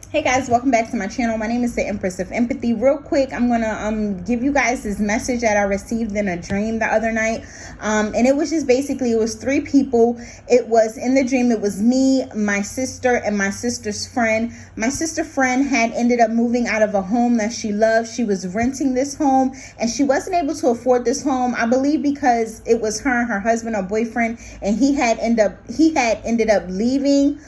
Hey guys, welcome back to my channel. My name is the Empress of Empathy. Real quick, I'm gonna give you guys this message that I received in a dream the other night. And it was just basically, it was three people. It was in the dream, it was me, my sister, and my sister's friend. My sister friend had ended up moving out of a home that she loved. She was renting this home and she wasn't able to afford this home, I believe, because it was her and her husband or boyfriend, and he had ended up leaving.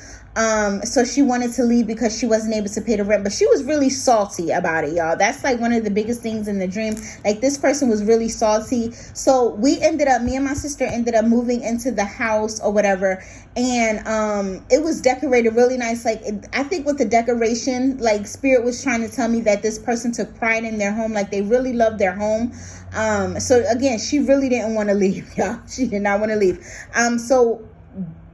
So she wanted to leave because she wasn't able to pay the rent, but she was really salty about it, y'all. That's like one of the biggest things in the dream. Like, this person was really salty. So me and my sister ended up moving into the house or whatever. And, it was decorated really nice. Like, I think with the decoration, like, Spirit was trying to tell me that this person took pride in their home. Like, they really loved their home. So again, she really didn't want to leave, y'all. She did not want to leave. So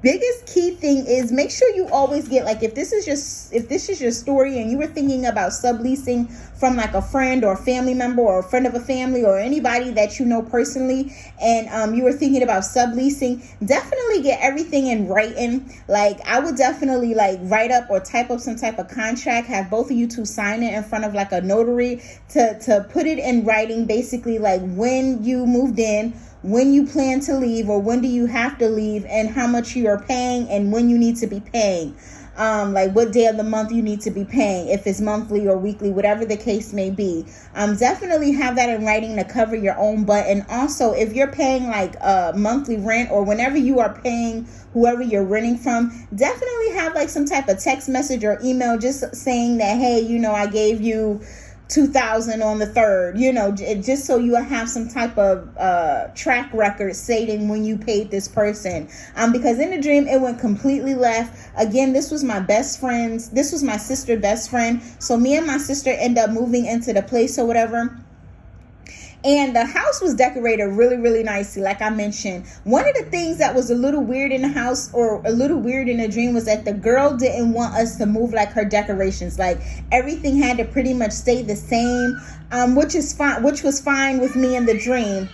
biggest key thing is make sure you always get, like, if this is your story and you were thinking about subleasing from like a friend or a family member or a friend of a family or anybody that you know personally, and you were thinking about subleasing, definitely get everything in writing. Like, I would definitely like write up or type up some type of contract, have both of you two sign it in front of like a notary to put it in writing, basically like when you moved in, when you plan to leave, or when do you have to leave, and how much you are paying and when you need to be paying. Like what day of the month you need to be paying, if it's monthly or weekly, whatever the case may be. Definitely have that in writing to cover your own butt. And also, if you're paying like monthly rent, or whenever you are paying whoever you're renting from, definitely have like some type of text message or email just saying that, hey, I gave you $2,000 on the 3rd, just so you have some type of track record stating when you paid this person. Because in the dream, it went completely left. Again, this was my sister's best friend. So me and my sister end up moving into the place or whatever. And the house was decorated really, really nicely. Like I mentioned, one of the things that was a little weird in the house, or a little weird in the dream, was that the girl didn't want us to move like her decorations. Like, everything had to pretty much stay the same, which was fine with me in the dream.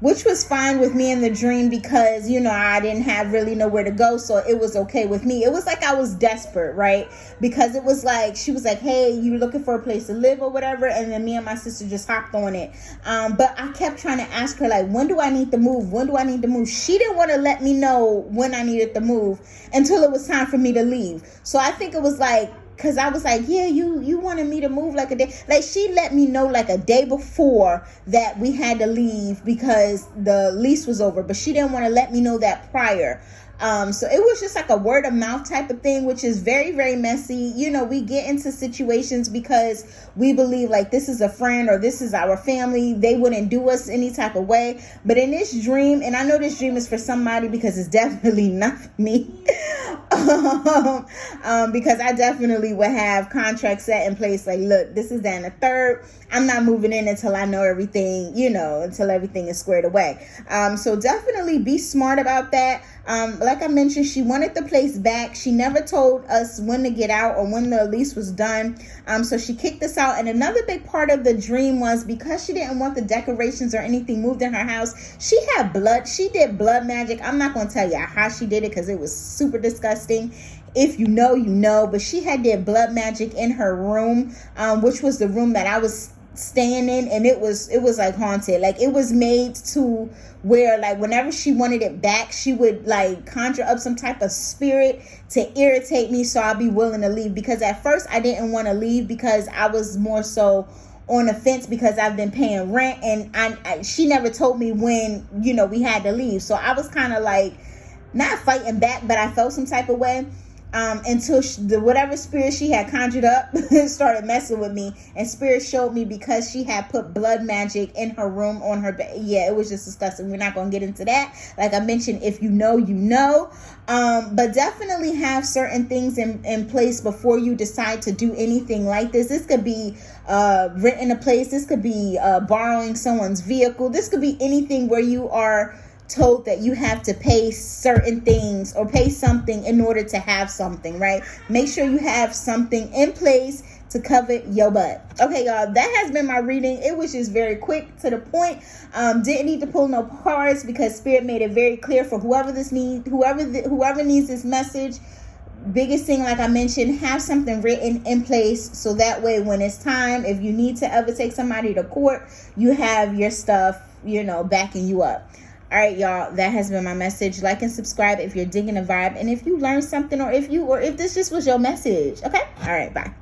Because, I didn't have really nowhere to go. So it was okay with me. It was like I was desperate, right? Because it was like, she was like, hey, you looking for a place to live or whatever? And then me and my sister just hopped on it. But I kept trying to ask her, like, when do I need to move? When do I need to move? She didn't want to let me know when I needed to move until it was time for me to leave. So I think it was like, because I was like, yeah, you wanted me to move like a day. Like, she let me know like a day before that we had to leave because the lease was over. But she didn't want to let me know that prior. So it was just like a word of mouth type of thing, which is very, very messy. We get into situations because we believe like this is a friend or this is our family. They wouldn't do us any type of way. But in this dream, and I know this dream is for somebody because it's definitely not for me. Because I definitely would have contracts set in place. Like, look, this is then the 3rd. I'm not moving in until I know everything, until everything is squared away. So definitely be smart about that. Like I mentioned, she wanted the place back. She never told us when to get out or when the lease was done. So she kicked us out. And another big part of the dream was, because she didn't want the decorations or anything moved in her house, she did blood magic. I'm not going to tell you how she did it because it was super disgusting. If you know, you know. But she did blood magic in her room, which was the room that I was staying in, and it was like haunted. Like, it was made to where, like, whenever she wanted it back, she would like conjure up some type of spirit to irritate me, so I'll be willing to leave. Because at first I didn't want to leave because I was more so on the fence because I've been paying rent, and she never told me when we had to leave. So I was kind of like not fighting back, but I felt some type of way. Until whatever spirit she had conjured up started messing with me, and Spirit showed me because she had put blood magic in her room on her bed. Yeah, it was just disgusting. We're not going to get into that. Like I mentioned, if you know, you know. But definitely have certain things in place before you decide to do anything like this. This could be renting a place. This could be borrowing someone's vehicle. This could be anything where you are told that you have to pay certain things or pay something in order to have something, right? Make sure you have something in place to cover your butt. Okay, y'all, that has been my reading. It was just very quick, to the point. Didn't need to pull no cards because Spirit made it very clear for whoever needs this message. biggest thing, like I mentioned, have something written in place so that way when it's time, if you need to ever take somebody to court, you have your stuff, backing you up. All right, y'all, that has been my message. Like and subscribe if you're digging the vibe, and if you learned something, or if this just was your message. Okay, all right, bye.